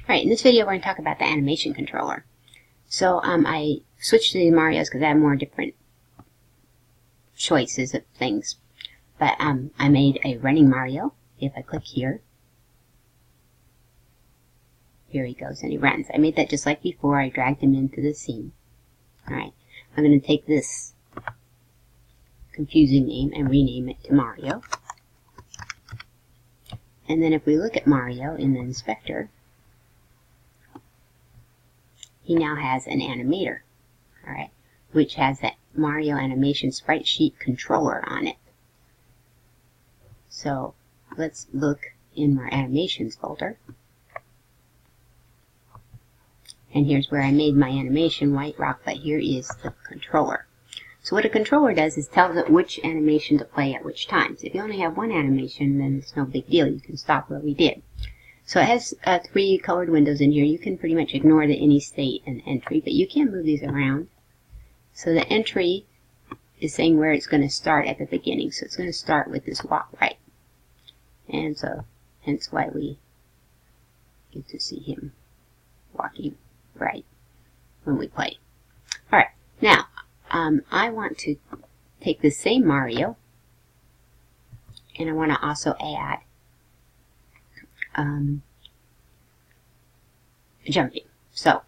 Alright, in this video we're going to talk about the animation controller. So I switched to the Marios because I have more different choices of things. But I made a running Mario. If I click here, here he goes and he runs. I made that just like before. I dragged him into the scene. Alright, I'm going to take this confusing name and rename it to Mario. And then if we look at Mario in the inspector, he now has an animator, alright, which has that Mario Animation Sprite Sheet controller on it. So let's look in our animations folder. And here's where I made my animation, White Rock, but here is the controller. So what a controller does is tells it which animation to play at which times. If you only have one animation, then it's no big deal. You can stop where we did. So it has 3 colored windows in here. You can pretty much ignore the any state and entry, but you can move these around. So the entry is saying where it's going to start at the beginning. So it's going to start with this walk right. And so hence why we get to see him walking right when we play. Alright, now I want to take the same Mario and I want to also add jumping. So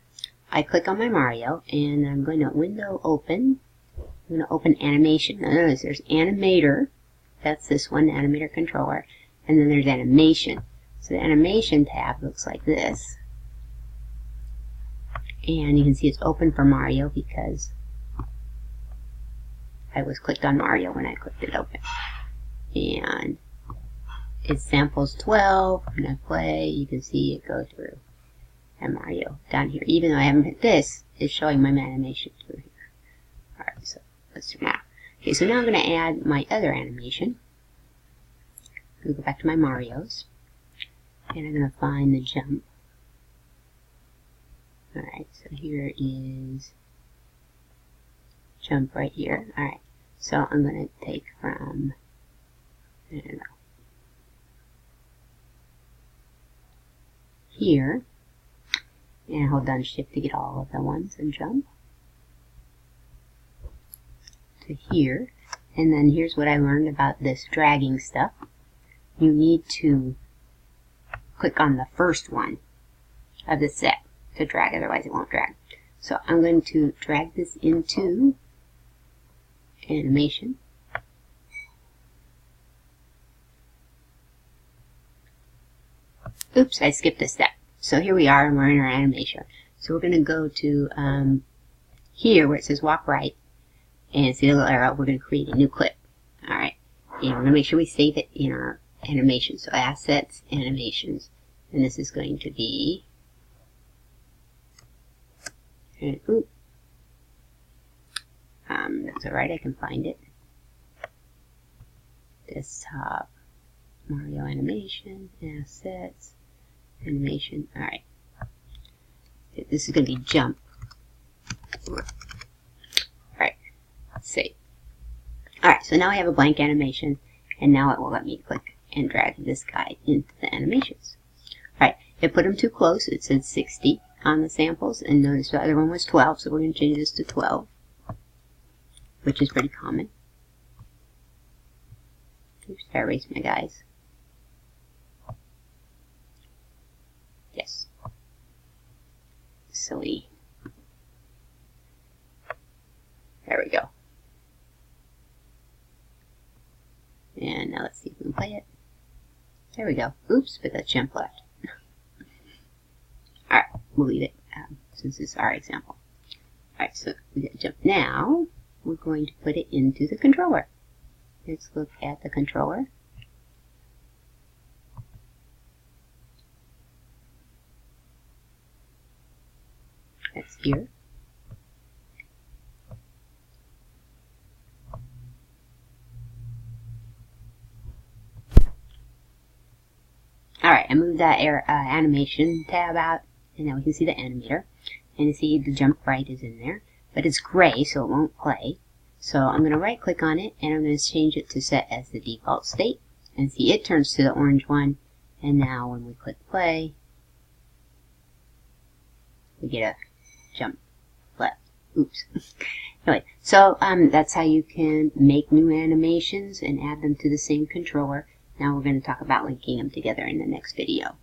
I click on my Mario and I'm going to window open. I'm going to open animation. Now notice there's animator. That's this one, animator controller. And then there's animation. So the animation tab looks like this. And you can see it's open for Mario because I was clicked on Mario when I clicked it open. And it samples 12. When I play, you can see it go through. And Mario down here. Even though I haven't hit this, it's showing my animation through here. Alright, so let's do now. Okay, so now I'm going to add my other animation. I'm going to go back to my Marios. And I'm going to find the jump. Alright, so here is jump right here. Alright, so I'm going to take from, I don't know, here, and hold down shift to get all of the ones and jump to here. And then here's what I learned about this dragging stuff. You need to click on the first one of the set to drag, otherwise it won't drag. So I'm going to drag this into animation. Oops, I skipped a step. So here we are and we're in our animation. So we're going to go to here where it says walk right and see the little arrow. We're going to create a new clip. Alright, and we're going to make sure we save it in our animation. So assets, animations, and this is going to be, and oop, that's alright, I can find it. Desktop, Mario animation, assets, animation. Alright. This is going to be jump. Alright. Save. Alright, so now I have a blank animation, and now it will let me click and drag this guy into the animations. Alright, if I put them too close, it said 60 on the samples, and notice the other one was 12, so we're going to change this to 12, which is pretty common. Oops, I erased my guys. Yes. Silly. There we go. And now let's see if we can play it. There we go. Oops, but that jump left. Alright, we'll leave it since this is our example. Alright, so we got jump. Now we're going to put it into the controller. Let's look at the controller. That's here. Alright, I moved that animation tab out, and now we can see the animator. And you see the jump right is in there, but it's gray, so it won't play. So I'm going to right click on it, and I'm going to change it to set as the default state. And see, it turns to the orange one, and now when we click play, we get a jump left. Oops. Anyway, so that's how you can make new animations and add them to the same controller. Now we're going to talk about linking them together in the next video.